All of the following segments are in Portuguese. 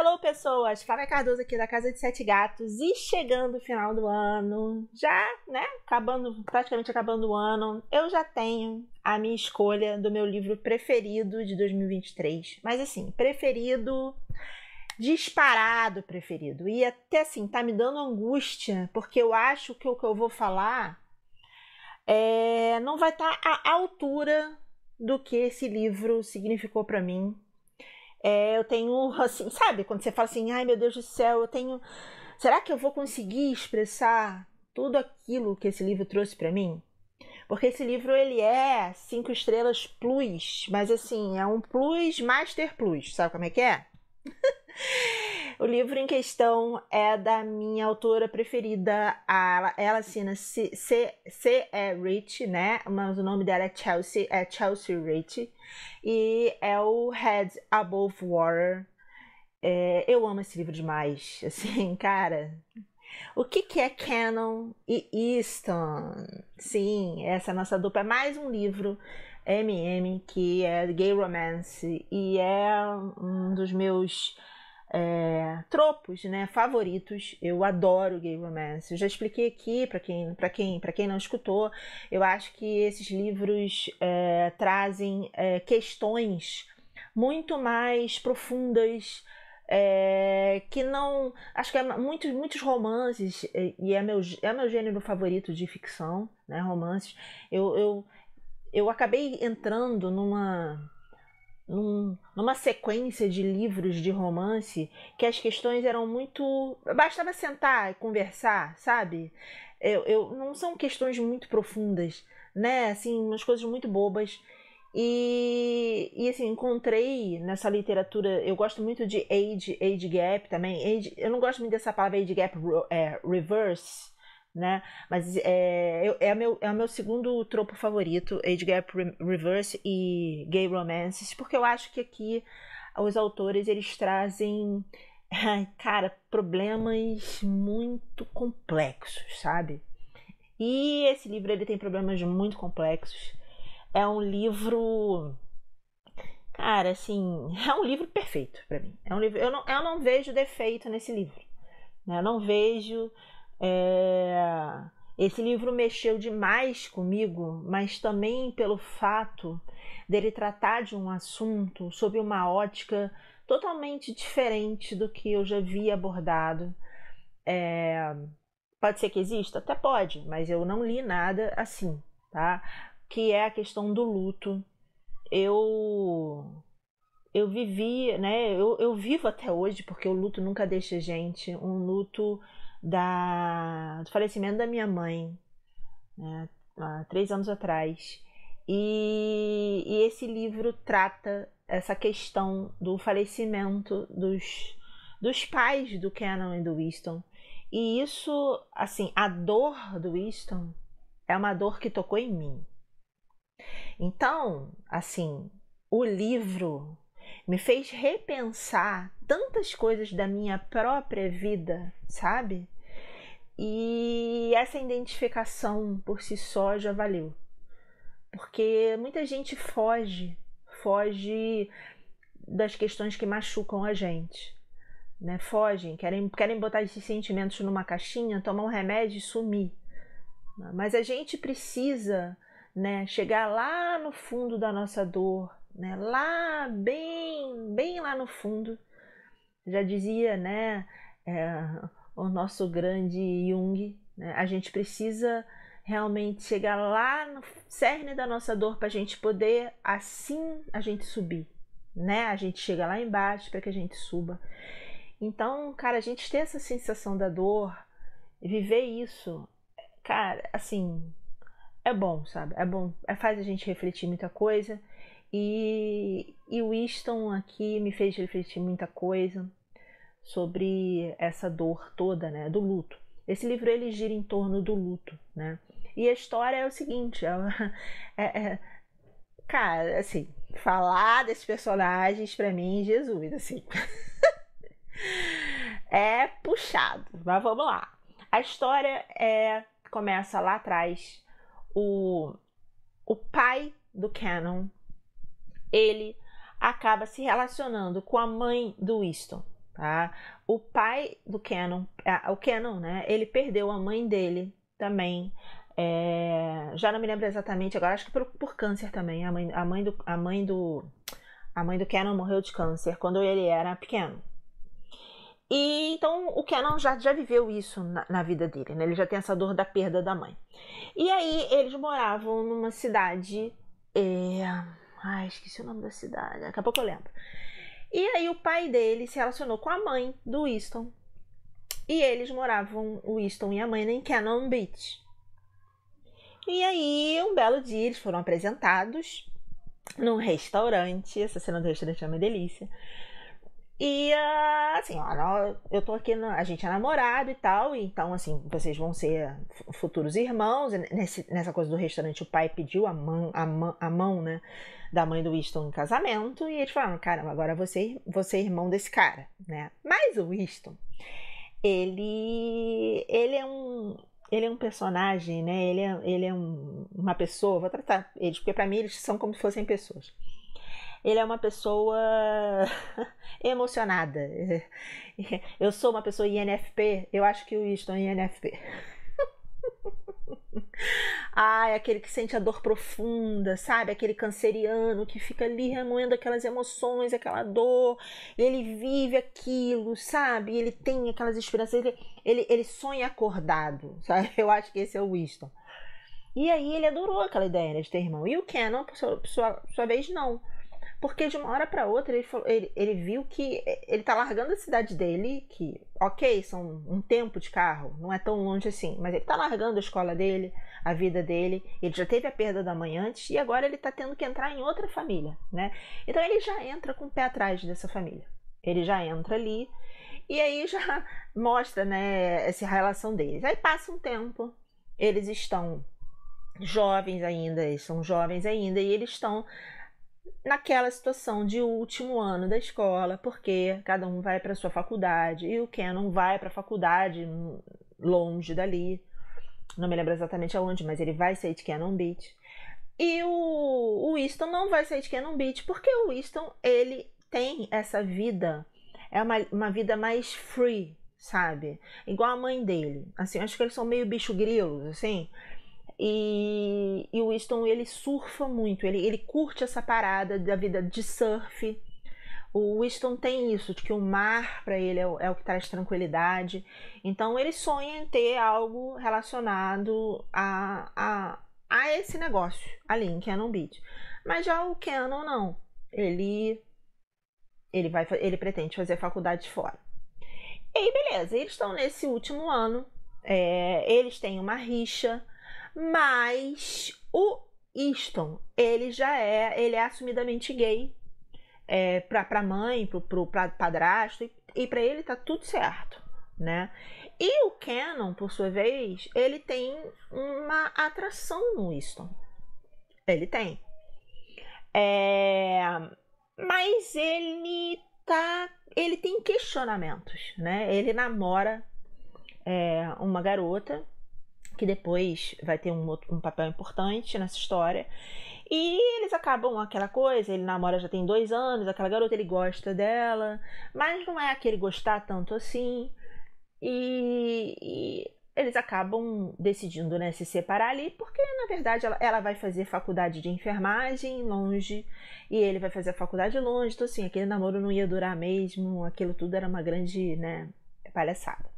Hello, pessoas! Flávia Cardoso aqui da Casa de Sete Gatos e chegando o final do ano, já, né, praticamente acabando o ano, eu já tenho a minha escolha do meu livro preferido de 2023. Mas assim, preferido, disparado preferido. E até assim, tá me dando angústia, porque eu acho que o que eu vou falar não vai estar à altura do que esse livro significou para mim. Eu tenho, assim, sabe? Quando você fala assim, ai meu Deus do céu, eu tenho. Será que eu vou conseguir expressar tudo aquilo que esse livro trouxe para mim? Porque esse livro, ele é 5 estrelas plus, mas assim, é um plus, master plus, sabe como é que é? O livro em questão é da minha autora preferida, ela assina C.E. Rich, né? Mas o nome dela é Chelsea Rich, e é o Head Above Water. Eu amo esse livro demais, assim, cara. O que é Canon e Easton? Sim, essa é a nossa dupla. É mais um livro MM, que é gay romance, e é um dos meus tropos, né, favoritos. Eu adoro gay romance. Eu já expliquei aqui para quem não escutou. Eu acho que esses livros trazem questões muito mais profundas, que não. Acho que muitos romances, e é meu gênero favorito de ficção, né? Romances. Eu acabei entrando numa sequência de livros de romance que as questões eram muito. Bastava sentar e conversar, sabe? Não são questões muito profundas, né? Assim, umas coisas muito bobas. E assim, encontrei nessa literatura. Eu gosto muito de age gap também. Eu não gosto muito dessa palavra age gap reverse, né? Mas é o meu segundo tropo favorito, age gap reverse e gay romances, porque eu acho que aqui os autores eles trazem, cara, problemas muito complexos, sabe? E esse livro ele tem problemas muito complexos. É um livro, cara, assim, é um livro perfeito para mim. É um livro, eu não vejo defeito nesse livro, né? Eu não vejo. Esse livro mexeu demais comigo, mas também pelo fato dele tratar de um assunto sob uma ótica totalmente diferente do que eu já havia abordado. Pode ser que exista? Até pode, mas eu não li nada assim, tá? Que é a questão do luto. Eu eu vivi, né? Eu vivo até hoje, porque o luto nunca deixa a gente. Um luto do falecimento da minha mãe, né, há 3 anos atrás. E esse livro trata essa questão do falecimento dos pais do Canon e do Winston. E isso, assim, a dor do Winston é uma dor que tocou em mim. Então, assim, o livro me fez repensar tantas coisas da minha própria vida, sabe? E essa identificação por si só já valeu. Porque muita gente foge das questões que machucam a gente, né? Fogem, querem botar esses sentimentos numa caixinha, tomar um remédio e sumir. Mas a gente precisa, né, chegar lá no fundo da nossa dor, né, lá bem lá no fundo. Já dizia, né, o nosso grande Jung, né, a gente precisa realmente chegar lá no cerne da nossa dor para a gente poder, assim, a gente subir, né? A gente chega lá embaixo para que a gente suba. Então, cara, a gente ter essa sensação da dor, viver isso, cara, assim, é bom, sabe? É bom, faz a gente refletir muita coisa. E o Winston aqui me fez refletir muita coisa sobre essa dor toda, né, do luto. Esse livro ele gira em torno do luto, né? E a história é o seguinte, cara, assim, falar desses personagens para mim, Jesus, assim, é puxado, mas vamos lá. A história começa lá atrás. O pai do Canon, ele acaba se relacionando com a mãe do Winston, tá? O pai do Kenan, o Kenan, né? Ele perdeu a mãe dele também. Já não me lembro exatamente agora, acho que por câncer também. A mãe do Kenan morreu de câncer quando ele era pequeno. E então o Kenan já viveu isso na vida dele, né? Ele já tem essa dor da perda da mãe. E aí eles moravam numa cidade. Ai, esqueci o nome da cidade. Daqui a pouco eu lembro. E aí o pai dele se relacionou com a mãe do Winston. E eles moravam, o Winston e a mãe, em Cannon Beach. E aí, um belo dia, eles foram apresentados num restaurante. Essa cena do restaurante é uma delícia. E assim, ó, eu tô aqui, a gente é namorado e tal, então assim, vocês vão ser futuros irmãos. Nessa coisa do restaurante, o pai pediu a mão, né, da mãe do Winston em casamento, e eles falaram, caramba, agora você é irmão desse cara, né? Mas o Winston, ele é um personagem, né? Ele é uma pessoa, vou tratar eles, porque pra mim eles são como se fossem pessoas. Ele é uma pessoa emocionada. Eu sou uma pessoa INFP, eu acho que o Winston é INFP. É aquele que sente a dor profunda, sabe? Aquele canceriano que fica ali remoendo aquelas emoções, aquela dor. Ele vive aquilo, sabe? Ele tem aquelas esperanças, ele sonha acordado, sabe? Eu acho que esse é o Winston. E aí ele adorou aquela ideia, né, de ter irmão. E o Kenan, por sua vez, não. Porque de uma hora para outra ele viu que ele tá largando a cidade dele, que, ok, são um tempo de carro, não é tão longe assim, mas ele tá largando a escola dele, a vida dele, ele já teve a perda da mãe antes e agora ele tá tendo que entrar em outra família, né? Então ele já entra com o pé atrás dessa família. Ele já entra ali e aí já mostra, né, essa relação deles. Aí passa um tempo, eles estão jovens ainda, e eles estão naquela situação de último ano da escola, porque cada um vai para sua faculdade e o Kenan vai para a faculdade longe dali, não me lembro exatamente aonde, mas ele vai sair de Cannon Beach. E o Winston não vai sair de Cannon Beach porque o Winston, ele tem essa vida, é uma vida mais free, sabe? Igual a mãe dele, assim, acho que eles são meio bicho grilos, assim. E o Winston, ele surfa muito, ele curte essa parada da vida de surf. O Winston tem isso, de que o mar para ele é o que traz tranquilidade. Então ele sonha em ter algo relacionado a esse negócio ali em Cannon Beach. Mas já o Kenan não. Ele pretende fazer faculdade fora. E aí, beleza, eles estão nesse último ano. Eles têm uma rixa. Mas o Winston, ele é assumidamente gay, pra mãe, pro padrasto, e pra ele tá tudo certo, né? E o Kenan, por sua vez, ele tem uma atração no Winston. Ele tem. Mas ele tem questionamentos, né? Ele namora uma garota que depois vai ter um papel importante nessa história. E eles acabam aquela coisa, ele namora já tem 2 anos, aquela garota, ele gosta dela, mas não é aquele gostar tanto assim. E eles acabam decidindo, né, se separar ali, porque na verdade ela vai fazer faculdade de enfermagem longe, e ele vai fazer a faculdade longe, então assim, aquele namoro não ia durar mesmo, aquilo tudo era uma grande, né, palhaçada.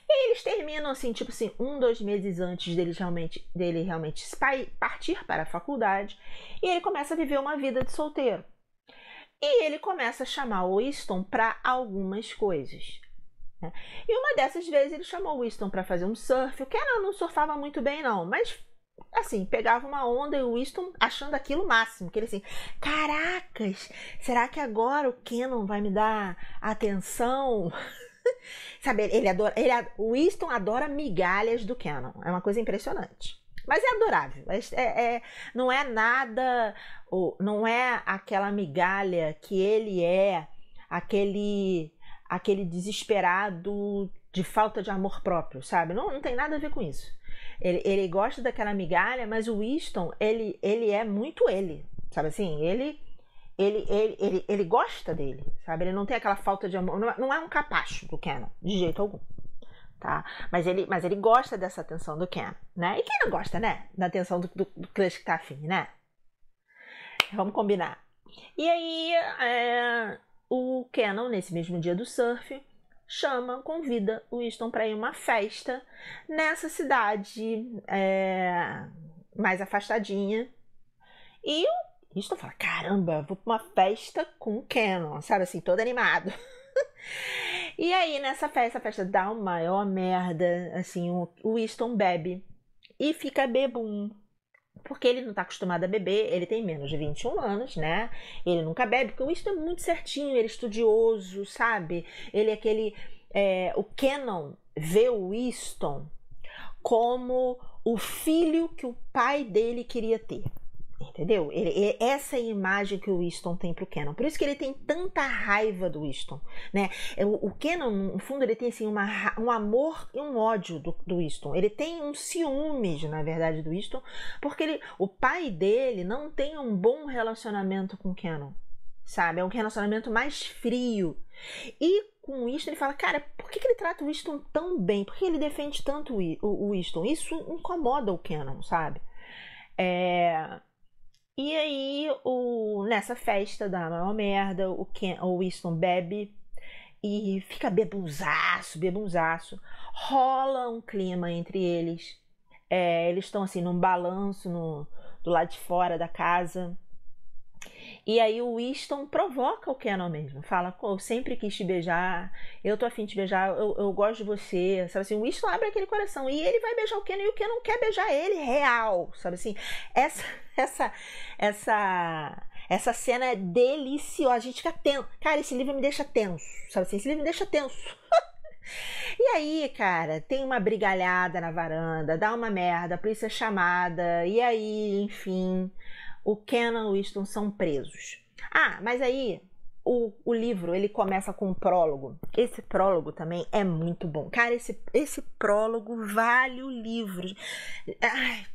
E eles terminam assim, tipo assim, 2 meses antes dele realmente partir para a faculdade. E ele começa a viver uma vida de solteiro. E ele começa a chamar o Winston para algumas coisas, né? E uma dessas vezes ele chamou o Winston para fazer um surf. O Kenan não surfava muito bem não, mas assim, pegava uma onda, e o Winston achando aquilo o máximo, que ele assim, caracas, será que agora o Kenan vai me dar atenção? Sabe, o Winston adora migalhas do Kenan. É uma coisa impressionante. Mas é adorável. Não é nada. Não é aquela migalha que ele é, aquele desesperado de falta de amor próprio, sabe? Não tem nada a ver com isso. Ele gosta daquela migalha, mas o Winston, ele é muito ele. Sabe assim? ele gosta dele, sabe? Ele não tem aquela falta de amor, não é um capacho do Kenan, de jeito algum, tá? Mas ele gosta dessa atenção do Kenan, né? E quem não gosta, né? Da atenção do crush que tá afim, né? Vamos combinar. E aí, o Kenan, nesse mesmo dia do surf, convida o Winston para ir a uma festa nessa cidade mais afastadinha. E o Winston fala, caramba, vou pra uma festa com o Kenan, sabe assim, todo animado. E aí, nessa festa, a festa dá uma maior merda, assim, o Winston bebe e fica bebum. Porque ele não tá acostumado a beber, ele tem menos de 21 anos, né? Ele nunca bebe, porque o Winston é muito certinho, ele é estudioso, sabe? Ele é aquele... o Kenan vê o Winston como o filho que o pai dele queria ter. Entendeu? Essa é a imagem que o Winston tem pro Kenan. Por isso que ele tem tanta raiva do Winston, né? O Kenan, no fundo, ele tem assim, um amor e um ódio do Winston. Ele tem um ciúmes, na verdade, do Winston, porque o pai dele não tem um bom relacionamento com o Kenan, sabe? É um relacionamento mais frio. E com o Winston, ele fala, cara, por que ele trata o Winston tão bem? Por que ele defende tanto o Winston? Isso incomoda o Kenan, sabe? E aí, nessa festa da maior merda, o Winston bebe e fica bebunzaço. Rola um clima entre eles. Eles estão assim num balanço do lado de fora da casa. E aí o Winston provoca o Kenan mesmo. Fala, pô, eu sempre quis te beijar, eu tô afim de te beijar, eu gosto de você. Sabe assim, o Winston abre aquele coração e ele vai beijar o Kenan e o Kenan quer beijar ele, real. Sabe assim, essa cena é deliciosa. A gente fica tenso. Cara, esse livro me deixa tenso. Sabe assim, esse livro me deixa tenso. E aí, cara, tem uma brigalhada na varanda, dá uma merda, a polícia é chamada, e aí, enfim, o Kenan e o Winston são presos. Mas aí o livro, ele começa com um prólogo. Esse prólogo também é muito bom. Cara, esse prólogo vale o livro.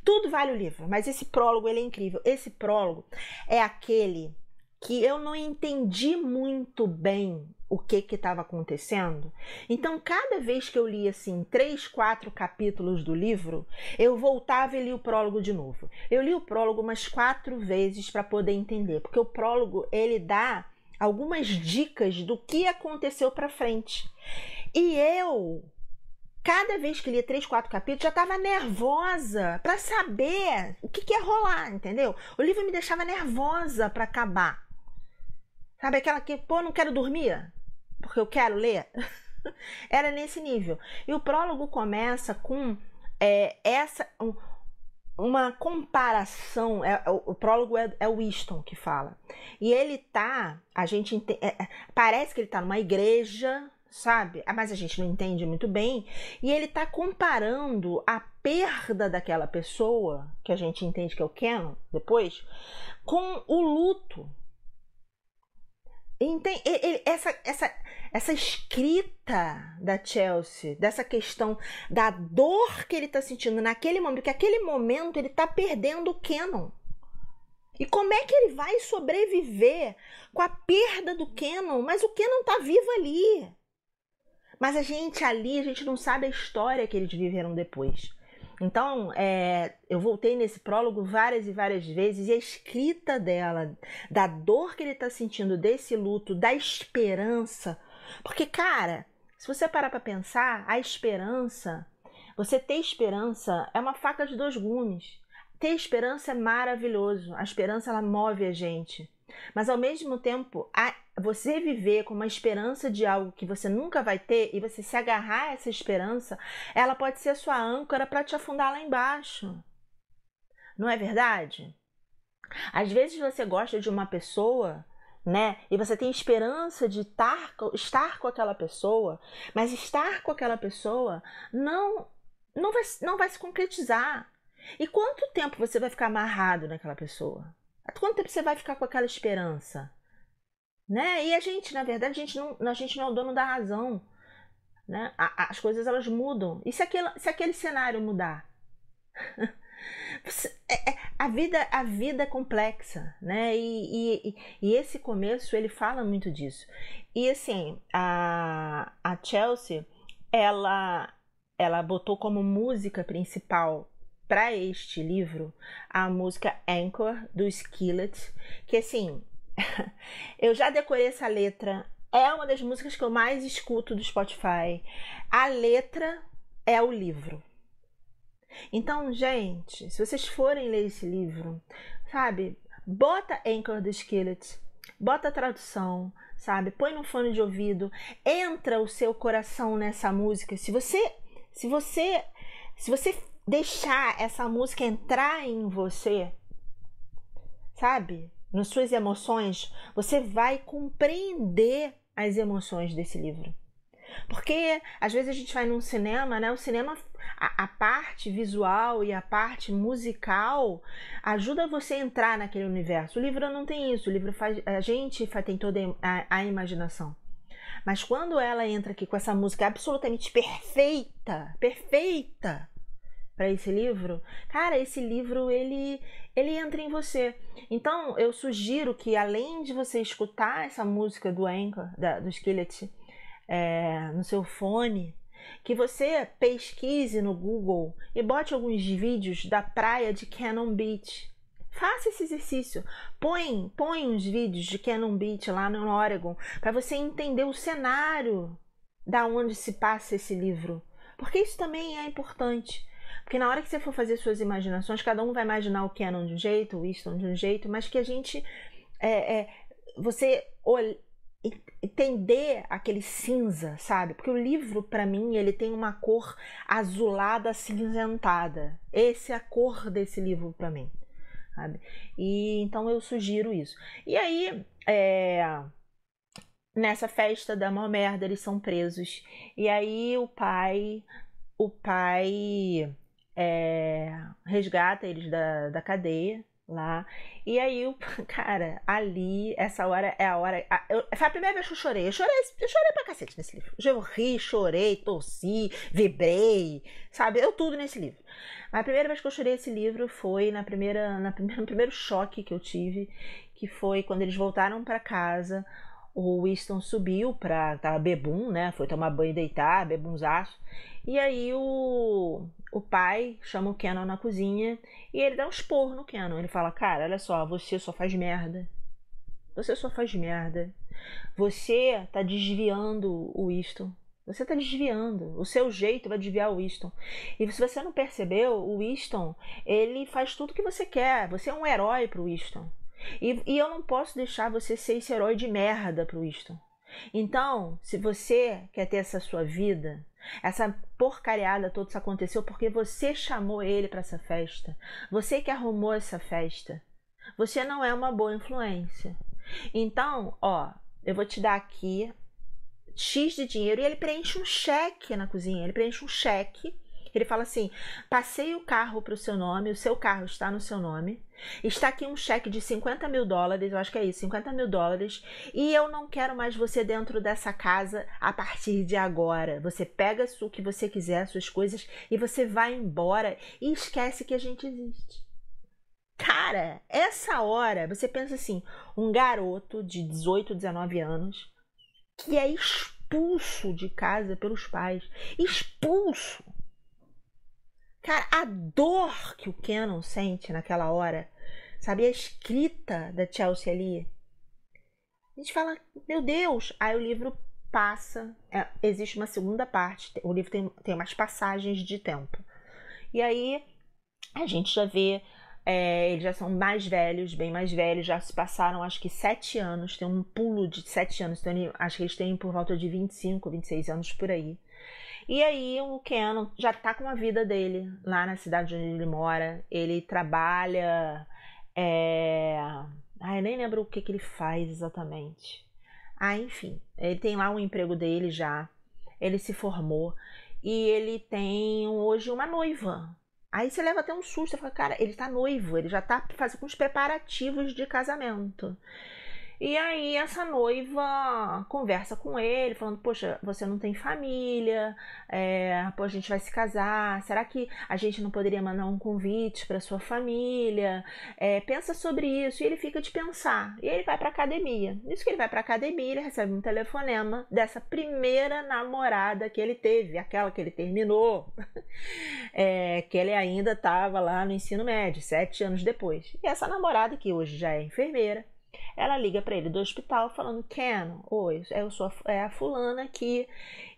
Tudo vale o livro, mas esse prólogo, ele é incrível. Esse prólogo é aquele que eu não entendi muito bem o que estava acontecendo. Então, cada vez que eu li assim 3, 4 capítulos do livro, eu voltava e li o prólogo de novo. Eu li o prólogo umas 4 vezes para poder entender, porque o prólogo, ele dá algumas dicas do que aconteceu para frente. E eu, cada vez que lia 3, 4 capítulos, já estava nervosa para saber o que ia rolar, entendeu? O livro me deixava nervosa para acabar. Sabe aquela que, pô, não quero dormir porque eu quero ler? Era nesse nível. E o prólogo começa com uma comparação. O prólogo é o Winston que fala. E ele tá, parece que ele tá numa igreja, sabe? Mas a gente não entende muito bem. E ele tá comparando a perda daquela pessoa, que a gente entende que é o Kenan depois, com o luto. Essa escrita da Chelsea, dessa questão da dor que ele está sentindo naquele momento, porque aquele momento ele está perdendo o Kenan. E como é que ele vai sobreviver com a perda do Kenan? Mas o Kenan está vivo ali. Mas a gente não sabe a história que eles viveram depois. Então, eu voltei nesse prólogo várias e várias vezes, e a escrita dela, da dor que ele está sentindo, desse luto, da esperança. Porque, cara, se você parar para pensar, a esperança, você ter esperança é uma faca de 2 gumes. Ter esperança é maravilhoso, a esperança ela move a gente. Mas ao mesmo tempo, você viver com uma esperança de algo que você nunca vai ter e você se agarrar a essa esperança, ela pode ser a sua âncora para te afundar lá embaixo. Não é verdade? Às vezes você gosta de uma pessoa, né? E você tem esperança de estar com aquela pessoa, mas estar com aquela pessoa não vai se concretizar. E quanto tempo você vai ficar amarrado naquela pessoa? Quanto tempo você vai ficar com aquela esperança? Né? E a gente, na verdade, a gente não é o dono da razão. Né? As coisas elas mudam. E se aquele cenário mudar? A vida é complexa, né? E esse começo ele fala muito disso. E assim, a Chelsea, ela botou como música principal para este livro a música Anchor do Skillet, que assim, eu já decorei essa letra. É uma das músicas que eu mais escuto do Spotify. A letra é o livro. Então, gente, se vocês forem ler esse livro, sabe, bota Anchor do Skillet, bota a tradução, sabe, põe no fone de ouvido, entra o seu coração nessa música. Se você deixar essa música entrar em você, sabe, nas suas emoções, você vai compreender as emoções desse livro. Porque às vezes a gente vai num cinema, né? O cinema, a parte visual e a parte musical ajuda você a entrar naquele universo. O livro não tem isso. O livro tem toda a imaginação. Mas quando ela entra aqui com essa música absolutamente perfeita para esse livro, cara, esse livro ele entra em você. Então eu sugiro que, além de você escutar essa música do Anchor, do Skillet, no seu fone, que você pesquise no Google e bote alguns vídeos da praia de Cannon Beach. Faça esse exercício. Põe uns vídeos de Cannon Beach lá no Oregon para você entender o cenário da onde se passa esse livro. Porque isso também é importante. Porque na hora que você for fazer suas imaginações, cada um vai imaginar o Cannon de um jeito, o Easton de um jeito, mas que a gente você entender aquele cinza, sabe? Porque o livro, para mim, ele tem uma cor azulada acinzentada. Essa é a cor desse livro para mim, sabe? E então eu sugiro isso. E aí, nessa festa da mó merda, eles são presos. E aí o pai resgata eles da cadeia lá. E aí, cara, ali, essa hora é a hora. Foi a primeira vez que eu chorei. Eu chorei pra cacete nesse livro. Eu ri, chorei, tossi, vibrei, sabe? Eu tudo nesse livro. Mas a primeira vez que eu chorei esse livro foi no primeiro choque que eu tive, que foi quando eles voltaram pra casa. O Winston subiu tava bebum, né? Foi tomar banho e deitar, bebunzaço. E aí o pai chama o Cannon na cozinha e ele dá um esporro no Cannon. Ele fala: cara, olha só, você só faz merda. Você só faz merda. Você tá desviando o Winston. Você tá desviando. O seu jeito vai desviar o Winston. E se você não percebeu, o Winston, ele faz tudo que você quer. Você é um herói pro Winston. E eu não posso deixar você ser esse herói de merda pro Winston. Então, se você quer ter essa sua vida, essa porcariada toda, isso aconteceu porque você chamou ele para essa festa. Você que arrumou essa festa. Você não é uma boa influência. Então, eu vou te dar aqui X de dinheiro. E ele preenche um cheque na cozinha. Ele preenche um cheque. Ele fala assim: passei o carro para o seu nome, o seu carro está no seu nome. Está aqui um cheque de $50 mil, eu acho que é isso, $50 mil. E eu não quero mais você dentro dessa casa a partir de agora. Você pega o que você quiser, suas coisas, e você vai embora e esquece que a gente existe. Cara, essa hora, você pensa assim, um garoto de 18, 19 anos que é expulso de casa pelos pais. Expulso. Cara, a dor que o Cannon sente naquela hora, sabe? A escrita da Chelsea ali. A gente fala, meu Deus. Aí o livro passa, existe uma segunda parte. O livro tem umas passagens de tempo. E aí a gente já vê, eles já são mais velhos, bem mais velhos. Já se passaram, acho que 7 anos. Tem um pulo de 7 anos. Então, acho que eles têm por volta de 25, 26 anos por aí. E aí o Cannon já tá com a vida dele lá na cidade onde ele mora. Ele trabalha... eu nem lembro o que ele faz exatamente. Enfim, ele tem lá um emprego dele já. Ele se formou. E ele tem hoje uma noiva. Aí você leva até um susto. Você fala, cara, ele tá noivo. Ele já tá fazendo os preparativos de casamento. E aí essa noiva conversa com ele, falando, poxa, você não tem família, pô, a gente vai se casar, será que a gente não poderia mandar um convite para sua família? Pensa sobre isso. E ele fica de pensar. E ele vai para academia. Nisso que ele vai para academia, ele recebe um telefonema dessa primeira namorada que ele teve, aquela que ele terminou, que ele ainda estava lá no ensino médio, 7 anos depois. E essa namorada, que hoje já é enfermeira, ela liga para ele do hospital falando: Ken, oi, eu sou a fulana aqui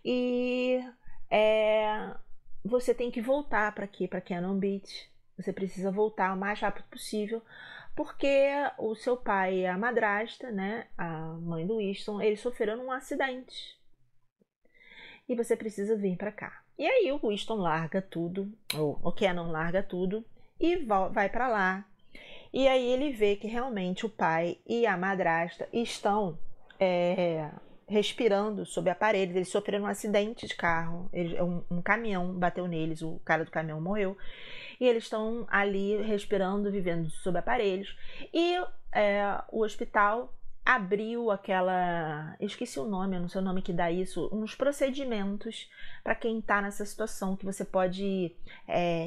e você tem que voltar para aqui, para Cannon Beach. Você precisa voltar o mais rápido possível, porque o seu pai e a madrasta, né, a mãe do Winston, eles sofreram um acidente. E você precisa vir para cá. E aí o Winston larga tudo, ou o Cannon larga tudo e vai para lá. E aí ele vê que realmente o pai e a madrasta estão respirando sob aparelhos. Eles sofreram um acidente de carro, um caminhão bateu neles, o cara do caminhão morreu. E eles estão ali respirando, vivendo sob aparelhos. E o hospital abriu aquela... Eu esqueci o nome, eu não sei o nome que dá isso. Uns procedimentos para quem está nessa situação, que você pode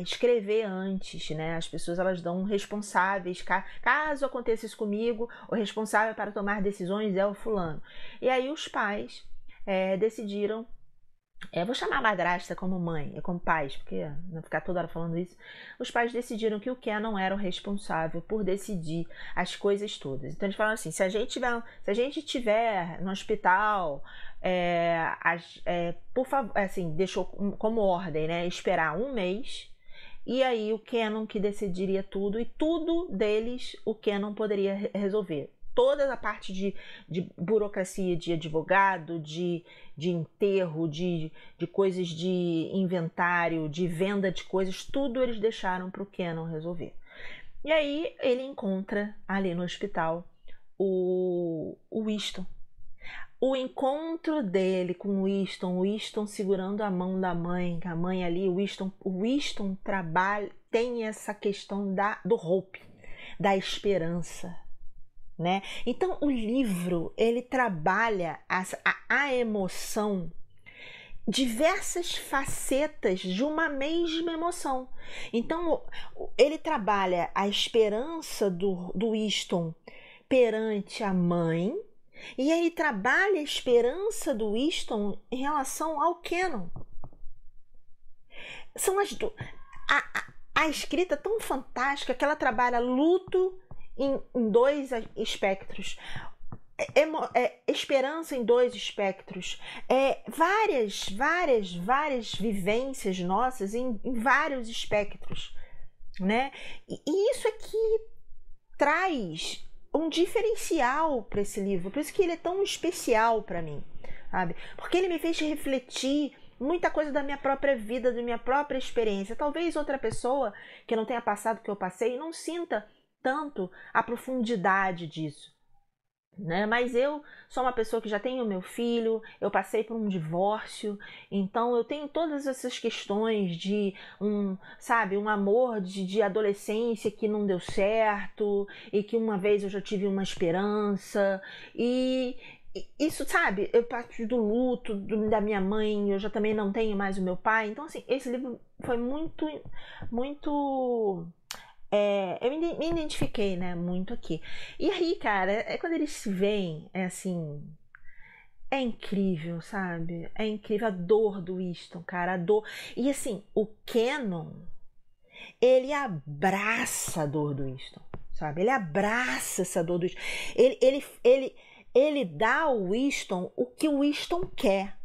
escrever antes, né? As pessoas, elas dão responsáveis. Caso aconteça isso comigo, o responsável para tomar decisões é o fulano. E aí os pais decidiram... vou chamar a madrasta como mãe, como pais, porque não ficar toda hora falando isso. Os pais decidiram que o Ken não era o responsável por decidir as coisas todas. Então eles falaram assim: se a gente tiver no hospital, por favor, assim, deixou como ordem, né, esperar 1 mês. E aí o Cannon que decidiria tudo, e tudo deles o Cannon poderia resolver. Toda a parte de burocracia de advogado, de enterro, de coisas de inventário, de venda de coisas, tudo eles deixaram para o Cannon resolver. E aí ele encontra ali no hospital o Winston. O encontro dele com o Winston segurando a mão da mãe, a mãe ali, o Winston tem essa questão do hope, da esperança. Né? Então o livro, ele trabalha a emoção, diversas facetas de uma mesma emoção. Então ele trabalha a esperança do Winston perante a mãe, e ele trabalha a esperança do Winston em relação ao Cannon. São as duas. A escrita é tão fantástica que ela trabalha luto em 2 espectros, esperança em 2 espectros, várias vivências nossas em vários espectros, né? E isso aqui traz um diferencial para esse livro, por isso que ele é tão especial para mim, sabe? Porque ele me fez refletir muita coisa da minha própria vida, da minha própria experiência. Talvez outra pessoa que não tenha passado o que eu passei não sinta tanto a profundidade disso, né? Mas eu sou uma pessoa que já tenho meu filho, eu passei por um divórcio, então eu tenho todas essas questões de um amor de adolescência que não deu certo, e que uma vez eu já tive uma esperança, e isso, sabe, eu parto do luto da minha mãe, eu já também não tenho mais o meu pai. Então assim, esse livro foi muito eu me identifiquei, né, muito aqui. E aí, cara, quando eles se veem, assim, é incrível, sabe? É incrível a dor do Winston, cara, a dor. E assim, o Cannon, ele abraça a dor do Winston, sabe? Ele abraça essa dor do Winston. Ele dá ao Winston o que o Winston quer.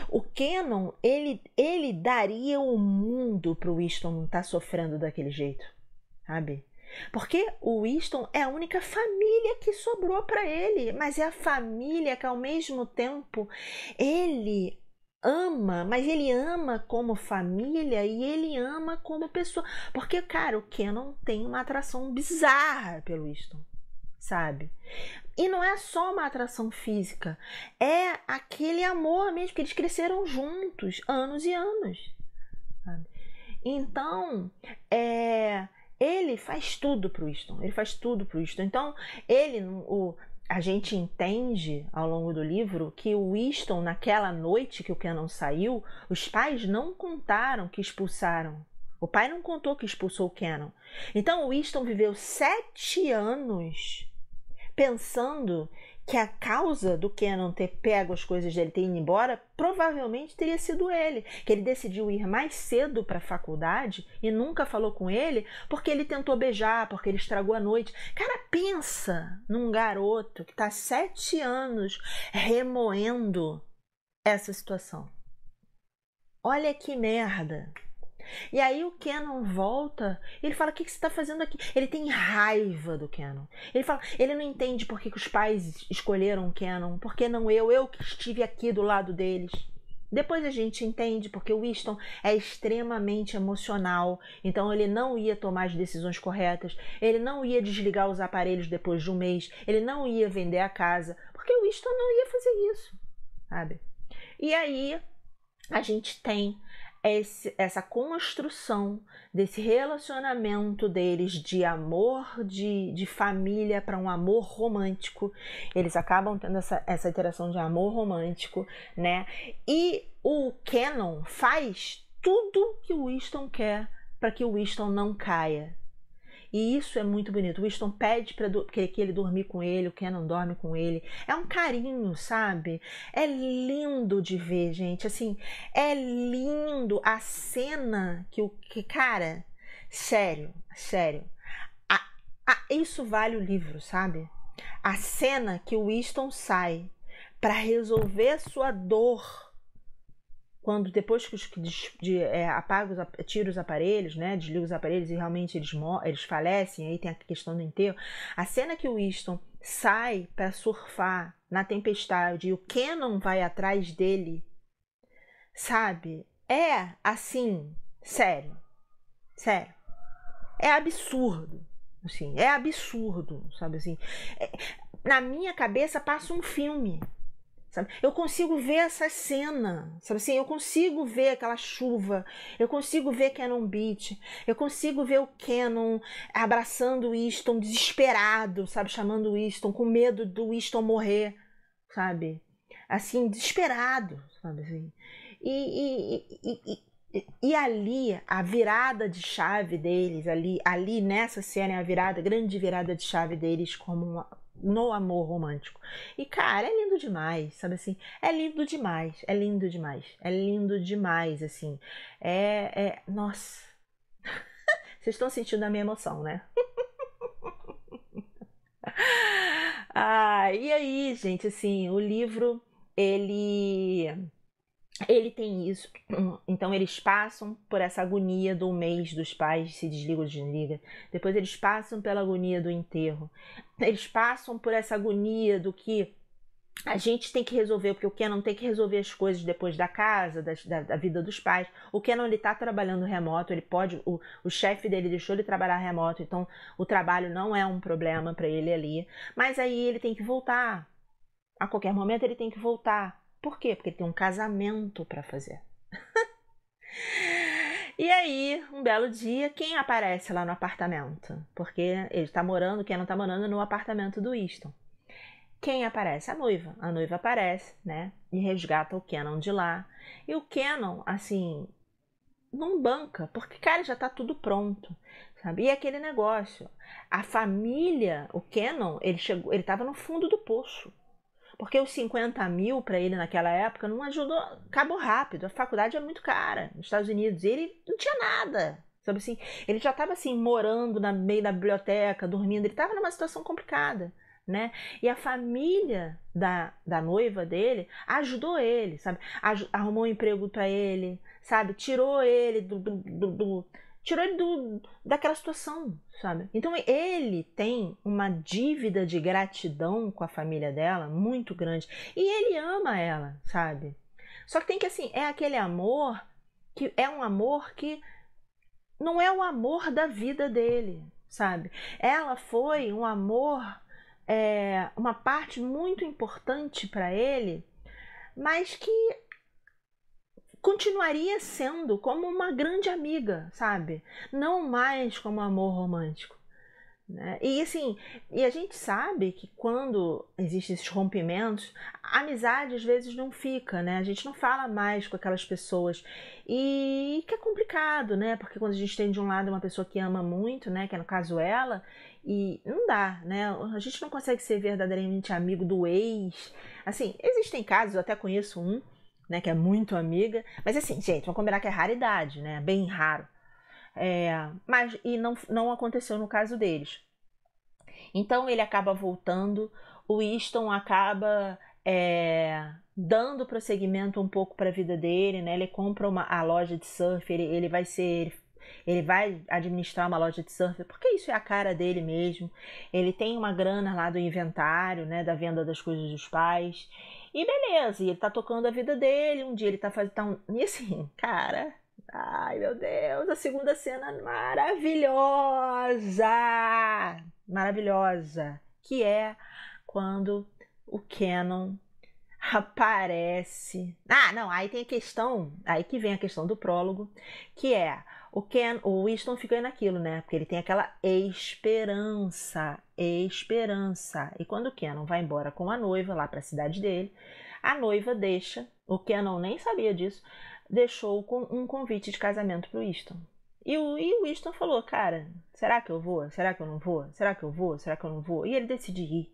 O Cannon, ele daria o mundo pro Winston não estar sofrendo daquele jeito, sabe? Porque o Winston é a única família que sobrou para ele, mas é a família que ao mesmo tempo ele ama, mas ele ama como família e ele ama como pessoa. Porque, cara, o Cannon tem uma atração bizarra pelo Winston, sabe? E não é só uma atração física, é aquele amor mesmo, que eles cresceram juntos, anos e anos, sabe? Então, ele faz tudo pro Winston, Então, a gente entende ao longo do livro que o Winston, naquela noite que o Cannon saiu, os pais não contaram que expulsaram. O pai não contou que expulsou o Cannon. Então o Winston viveu 7 anos pensando que a causa do Cannon ter pego as coisas dele, ter ido embora, provavelmente teria sido ele. Que ele decidiu ir mais cedo para a faculdade e nunca falou com ele porque ele tentou beijar, porque ele estragou a noite. Cara, pensa num garoto que está 7 anos remoendo essa situação. Olha que merda. E aí o Cannon volta, ele fala: o que você está fazendo aqui? Ele tem raiva do Cannon. Ele fala, ele não entende por que os pais escolheram o Cannon, por que não eu que estive aqui do lado deles. Depois a gente entende porque o Winston é extremamente emocional, então ele não ia tomar as decisões corretas, ele não ia desligar os aparelhos depois de um mês, ele não ia vender a casa, porque o Winston não ia fazer isso, sabe? E aí a gente tem essa construção desse relacionamento deles de amor, de família para um amor romântico. Eles acabam tendo essa interação de amor romântico, né? E o Cannon faz tudo que o Winston quer para que o Winston não caia. E isso é muito bonito. O Winston pede para que ele dormir com ele, o Cannon dorme com ele. É um carinho, sabe? É lindo de ver, gente. Assim, é lindo a cena cara, sério. Isso vale o livro, sabe? A cena que o Winston sai para resolver sua dor. Quando depois que tira os aparelhos, né, desliga os aparelhos e realmente eles falecem, aí tem a questão do enterro. A cena que o Winston sai para surfar na tempestade e o Cannon vai atrás dele, sabe? É assim, sério, é absurdo, assim, é absurdo, sabe assim? Na minha cabeça passa um filme. Sabe? Eu consigo ver essa cena, sabe assim? Eu consigo ver aquela chuva, eu consigo ver Cannon Beach, eu consigo ver o Cannon abraçando o Winston desesperado, sabe? Chamando o Winston, com medo do Winston morrer, sabe? Assim, desesperado, sabe assim? E ali, a virada de chave deles, ali nessa cena é a grande virada de chave deles no amor romântico. E, cara, é lindo demais, sabe assim? É lindo demais, assim. Nossa. Vocês estão sentindo a minha emoção, né? E aí, gente, assim, o livro, ele tem isso. Então eles passam por essa agonia do mês dos pais, se desliga ou desliga. Depois eles passam pela agonia do enterro. Eles passam por essa agonia do que a gente tem que resolver, porque o Cannon tem que resolver as coisas depois da casa, da vida dos pais. O Cannon, ele tá trabalhando remoto, ele pode, o chefe dele deixou ele trabalhar remoto, então o trabalho não é um problema para ele ali. Mas aí ele tem que voltar. A qualquer momento ele tem que voltar. Por quê? Porque ele tem um casamento para fazer. E aí, um belo dia, quem aparece lá no apartamento? Porque ele tá morando, o Cannon tá morando no apartamento do Winston. Quem aparece? A noiva. A noiva aparece, né? E resgata o Cannon de lá. E o Cannon, assim, não banca, porque, cara, já tá tudo pronto, sabe? E aquele negócio, a família, o Cannon, ele tava no fundo do poço. Porque os 50 mil para ele naquela época não ajudou, acabou rápido. A faculdade é muito cara nos Estados Unidos. E ele não tinha nada, sabe assim? Ele já estava assim, morando no meio da biblioteca, dormindo. Ele estava numa situação complicada, né? E a família da noiva dele ajudou ele, sabe? Arrumou um emprego para ele, sabe? Tirou ele daquela situação, sabe? Então ele tem uma dívida de gratidão com a família dela muito grande. E ele ama ela, sabe? Só que tem que, assim, é aquele amor que é um amor que não é o amor da vida dele, sabe? Ela foi um amor, uma parte muito importante para ele, mas que continuaria sendo como uma grande amiga, sabe? Não mais como amor romântico, né? E assim, e a gente sabe que quando existem esses rompimentos, a amizade às vezes não fica, né? A gente não fala mais com aquelas pessoas. E que é complicado, né? Porque quando a gente tem de um lado uma pessoa que ama muito, né? Que é no caso ela, e não dá, né? A gente não consegue ser verdadeiramente amigo do ex. Assim, existem casos, eu até conheço um, né? Que é muito amiga. Mas assim, gente, vamos combinar que é raridade, né? Bem raro. Mas e não aconteceu no caso deles. Então ele acaba voltando, o Easton acaba dando prosseguimento um pouco para a vida dele, né? Ele compra a loja de surf, ele vai administrar uma loja de surf, porque isso é a cara dele mesmo. Ele tem uma grana lá do inventário, né? Da venda das coisas dos pais. E beleza, e ele tá tocando a vida dele. Um dia ele tá fazendo. E assim, cara. Ai, meu Deus, a segunda cena maravilhosa! Maravilhosa! Que é quando o Kenan aparece. Ah, não, aí tem a questão, aí que vem a questão do prólogo, que é o Winston fica naquilo, né? Porque ele tem aquela esperança. E quando o Kenan vai embora com a noiva lá para a cidade dele, a noiva deixa, o Kenan nem sabia disso, deixou um convite de casamento pro Winston. E o Winston falou, cara, será que eu vou? Será que eu não vou? Será que eu vou? Será que eu não vou? E ele decide ir.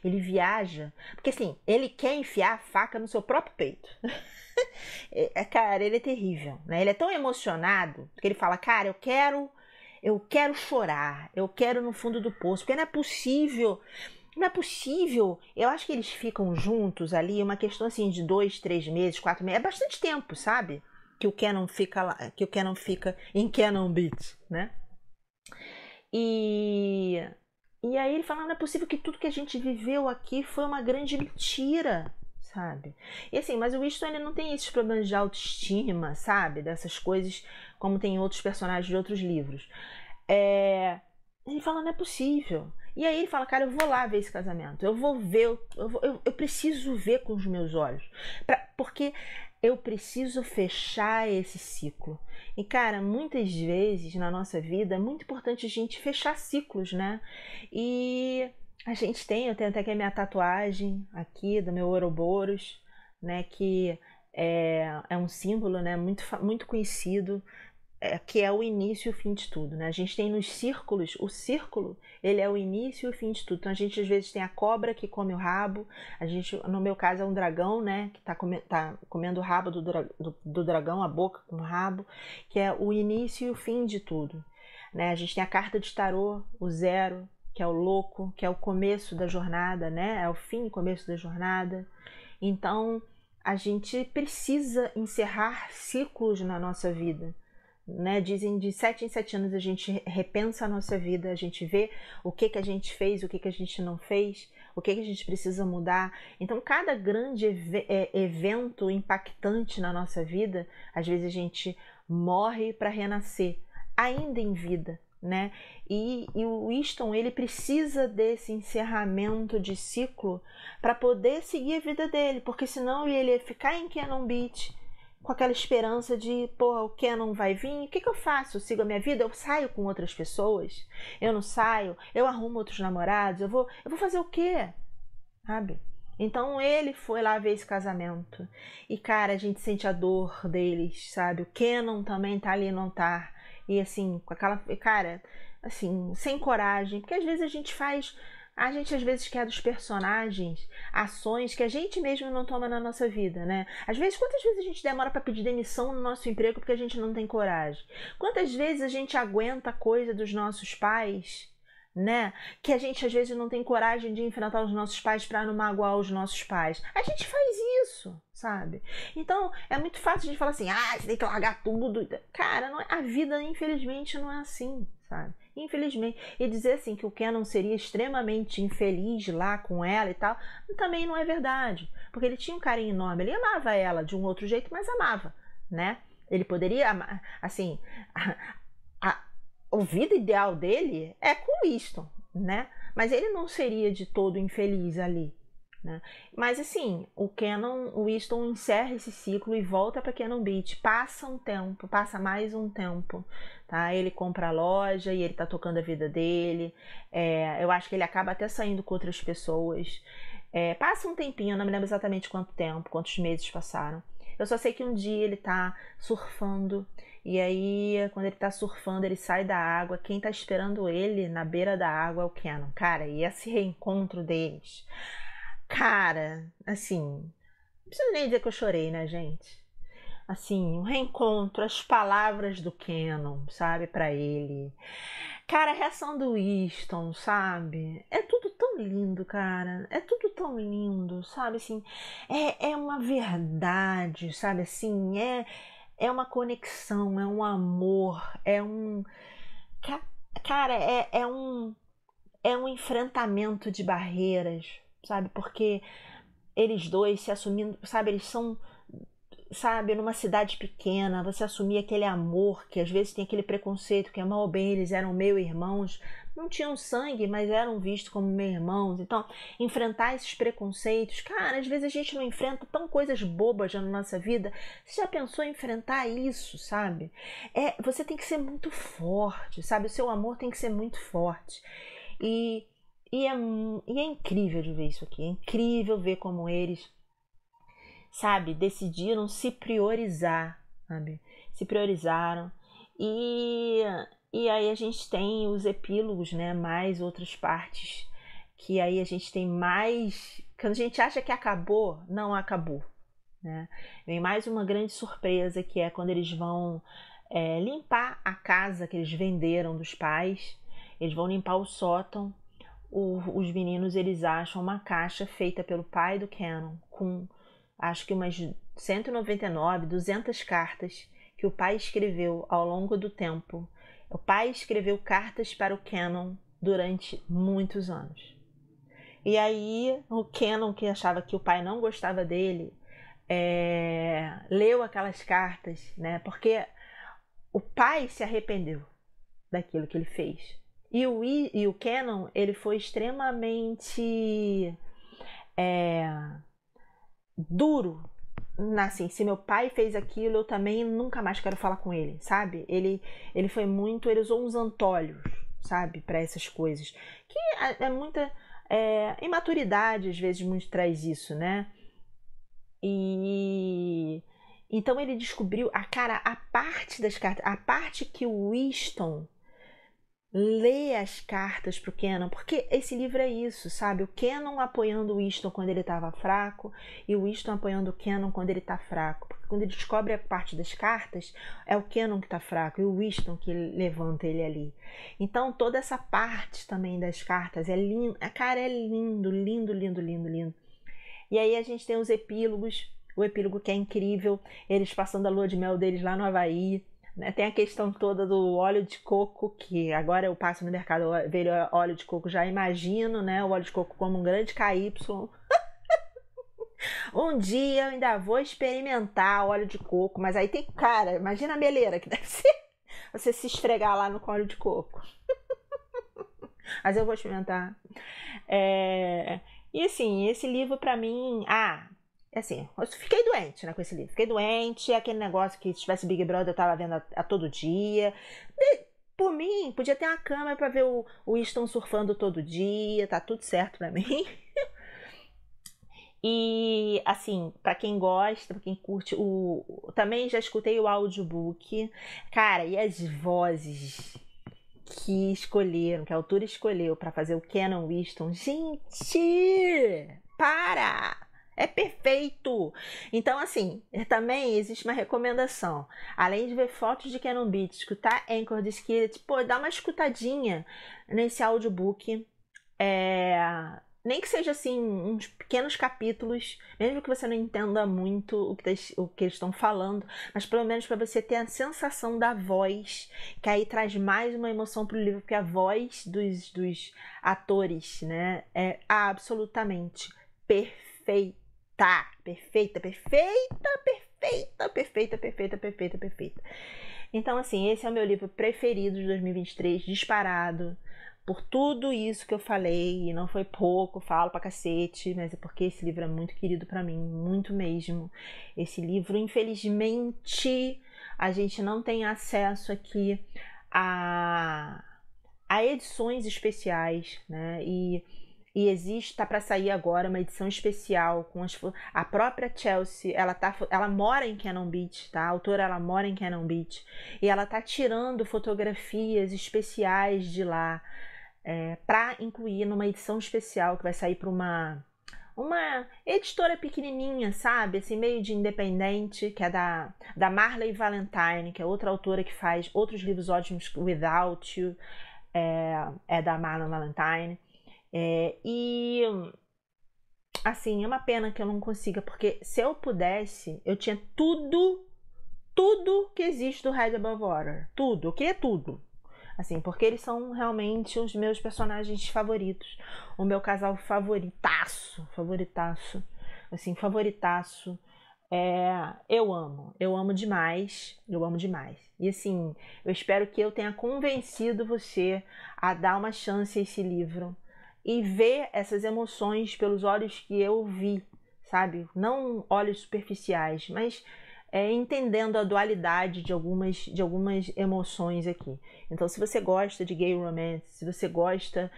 Ele viaja, porque assim, ele quer enfiar a faca no seu próprio peito. Cara, ele é terrível, né? Ele é tão emocionado que ele fala, cara, eu quero chorar, eu quero no fundo do poço, porque não é possível. Não é possível. Eu acho que eles ficam juntos ali, uma questão assim de 2, 3 meses, 4 meses. É bastante tempo, sabe? Que o Kenan fica lá, que o Kenan fica em Cannon Beach, né? E aí ele fala, não é possível que tudo que a gente viveu aqui foi uma grande mentira, sabe? E assim, mas o Winston ele não tem esses problemas de autoestima, sabe? Dessas coisas como tem outros personagens de outros livros. Ele fala, não é possível. E aí ele fala, cara, eu vou lá ver esse casamento. Eu vou ver, eu preciso ver com os meus olhos. Porque eu preciso fechar esse ciclo. E, cara, muitas vezes na nossa vida é muito importante a gente fechar ciclos, né? E a gente eu tenho até aqui a minha tatuagem aqui do meu Ouroboros, né? Que é um símbolo, né? Muito conhecido. Que é o início e o fim de tudo, né? A gente tem nos círculos, o círculo, ele é o início e o fim de tudo. Então a gente às vezes tem a cobra que come o rabo, no meu caso é um dragão, né? Que tá comendo o rabo do dragão, a boca com o rabo, que é o início e o fim de tudo, né? A gente tem a carta de tarô, o zero, que é o louco, que é o começo da jornada, né? É o fim e começo da jornada. Então a gente precisa encerrar ciclos na nossa vida. Né? Dizem de 7 em 7 anos a gente repensa a nossa vida, a gente vê o que a gente fez, o que a gente não fez, o que a gente precisa mudar. Então cada grande evento impactante na nossa vida, às vezes a gente morre para renascer, ainda em vida, né? E o Winston ele precisa desse encerramento de ciclo para poder seguir a vida dele, porque senão ele ia ficar em Cannon Beach com aquela esperança de, pô, o Kenan vai vir, o que eu faço? Eu sigo a minha vida? Eu saio com outras pessoas? Eu não saio? Eu arrumo outros namorados? Eu vou fazer o quê? Sabe? Então ele foi lá ver esse casamento. E, cara, a gente sente a dor deles, sabe? O Kenan também tá ali no altar. E assim, com aquela... Cara, assim, sem coragem. Porque às vezes a gente às vezes quer dos personagens ações que a gente mesmo não toma na nossa vida, né? Às vezes, quantas vezes a gente demora para pedir demissão no nosso emprego porque a gente não tem coragem? Quantas vezes a gente aguenta coisa dos nossos pais, né? Que a gente às vezes não tem coragem de enfrentar os nossos pais para não magoar os nossos pais. A gente faz isso, sabe? Então, é muito fácil a gente falar assim, você tem que largar tudo. Cara, a vida, infelizmente, não é assim, sabe? Infelizmente. E dizer assim que o Kenan seria extremamente infeliz lá com ela e tal, também não é verdade. Porque ele tinha um carinho enorme. Ele amava ela de um outro jeito, mas amava, né? Ele poderia amar, assim, a vida ideal dele é com o Winston, né? Mas ele não seria de todo infeliz ali, né? Mas assim, o Winston encerra esse ciclo e volta para Cannon Beach. Passa um tempo, passa mais um tempo, tá? Ele compra a loja e ele tá tocando a vida dele. Eu acho que ele acaba até saindo com outras pessoas. Passa um tempinho, eu não me lembro exatamente quanto tempo, quantos meses passaram. Eu só sei que um dia ele tá surfando. E aí, quando ele tá surfando, ele sai da água. Quem tá esperando ele na beira da água é o Cannon. Cara, e esse reencontro deles... Cara, assim, não preciso nem dizer que eu chorei, né, gente? Assim, um reencontro, as palavras do Cannon, sabe, pra ele. Cara, a reação do Winston, sabe? É tudo tão lindo, cara. É tudo tão lindo, sabe? Assim, é uma verdade, sabe? Assim, é uma conexão, é um amor, é um. Cara, é um enfrentamento de barreiras, sabe? Porque eles dois se assumindo, sabe? Eles são, sabe, numa cidade pequena, você assumir aquele amor, que às vezes tem aquele preconceito, que mal ou bem eles eram meio-irmãos, não tinham sangue, mas eram vistos como meio-irmãos. Então, enfrentar esses preconceitos, cara, às vezes a gente não enfrenta tão coisas bobas já na nossa vida. Você já pensou em enfrentar isso, sabe? Você tem que ser muito forte, sabe? O seu amor tem que ser muito forte. E, e é incrível de ver isso aqui. É incrível ver como eles, sabe, decidiram se priorizar, sabe? Se priorizaram. E, e aí a gente tem os epílogos, né? Mais outras partes. Que aí a gente tem mais. Quando a gente acha que acabou, não acabou. Né? Vem mais uma grande surpresa, que é quando eles vão limpar a casa que eles venderam dos pais. Eles vão limpar o sótão. Os meninos, eles acham uma caixa feita pelo pai do Cannon com acho que umas 199, 200 cartas que o pai escreveu ao longo do tempo. O pai escreveu cartas para o Cannon durante muitos anos. E aí o Cannon, que achava que o pai não gostava dele, leu aquelas cartas, né? Porque o pai se arrependeu daquilo que ele fez. E o Cannon, ele foi extremamente duro. Assim, se meu pai fez aquilo, eu também nunca mais quero falar com ele, sabe? Ele foi muito, ele usou uns antolhos, sabe, para essas coisas. Que é muita imaturidade, às vezes, muito traz isso, né? E então ele descobriu a parte das cartas, a parte que o Winston lê as cartas pro Cannon, porque esse livro é isso, sabe? O Cannon apoiando o Winston quando ele estava fraco e o Winston apoiando o Cannon quando ele tá fraco. Porque quando ele descobre a parte das cartas, é o Cannon que tá fraco e o Winston que levanta ele ali. Então toda essa parte também das cartas é lindo, cara, é lindo, lindo, lindo, lindo, lindo. E aí a gente tem os epílogos, o epílogo que é incrível, eles passando a lua de mel deles lá no Havaí. Tem a questão toda do óleo de coco, que agora eu passo no mercado, vejo óleo de coco, já imagino, né? O óleo de coco como um grande KY. Um dia eu ainda vou experimentar óleo de coco, mas aí tem, cara, imagina a meleira que deve ser você se esfregar lá no óleo de coco. Mas eu vou experimentar. E assim, esse livro pra mim... assim, eu fiquei doente, né, com esse livro. Fiquei doente, aquele negócio que se tivesse Big Brother eu tava vendo a todo dia. Por mim, podia ter uma câmera pra ver o Winston surfando todo dia, tá tudo certo pra mim. E, assim, pra quem gosta, pra quem curte, também já escutei o audiobook. Cara, e as vozes que escolheram, que a autora escolheu pra fazer o Cannon Winston, gente, para! É perfeito! Então, assim, também existe uma recomendação. Além de ver fotos de Cannon Beach, escutar Anchor the Skillet, dá uma escutadinha nesse audiobook. Nem que seja, assim, uns pequenos capítulos, mesmo que você não entenda muito o que eles estão falando, mas pelo menos para você ter a sensação da voz, que aí traz mais uma emoção pro livro, porque a voz dos atores, né, é absolutamente perfeita. Perfeita, perfeita, perfeita, perfeita, perfeita, perfeita, perfeita. Então, assim, esse é o meu livro preferido de 2023, disparado, por tudo isso que eu falei, e não foi pouco, falo pra cacete, mas é porque esse livro é muito querido pra mim, muito mesmo. Esse livro, infelizmente, a gente não tem acesso aqui a edições especiais, né? E existe, tá para sair agora uma edição especial com a própria Chelsea, ela mora em Cannon Beach, tá? A autora, ela mora em Cannon Beach e ela tá tirando fotografias especiais de lá para incluir numa edição especial que vai sair para uma editora pequenininha, sabe? Assim, meio de independente, que é da Marley Valentine, que é outra autora que faz outros livros ótimos, Without You, é da Marley Valentine. E assim, é uma pena que eu não consiga, porque se eu pudesse, eu tinha tudo que existe do Red Above Water, tudo, eu queria tudo, assim, porque eles são realmente os meus personagens favoritos, o meu casal favoritaço, assim, favoritaço. Eu amo demais, e assim, eu espero que eu tenha convencido você a dar uma chance a esse livro e ver essas emoções pelos olhos que eu vi, sabe? Não olhos superficiais, mas entendendo a dualidade de algumas emoções aqui. Então, se você gosta de gay romance, se você gosta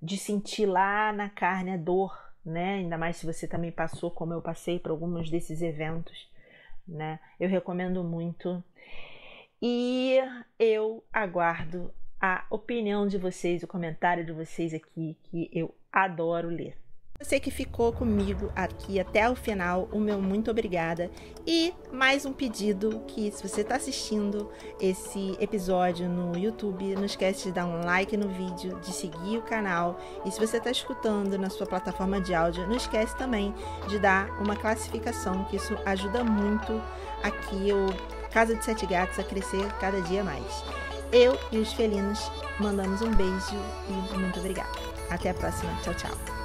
de sentir lá na carne a dor, né? Ainda mais se você também passou, como eu passei, por alguns desses eventos, né? Eu recomendo muito. E eu aguardo a opinião de vocês, o comentário de vocês aqui, que eu adoro ler. Você que ficou comigo aqui até o final, o meu muito obrigada. E mais um pedido, que se você está assistindo esse episódio no YouTube, não esquece de dar um like no vídeo, de seguir o canal. E se você está escutando na sua plataforma de áudio, não esquece também de dar uma classificação, que isso ajuda muito aqui o Casa de Sete Gatos a crescer cada dia mais. Eu e os felinos mandamos um beijo e muito obrigada. Até a próxima. Tchau, tchau.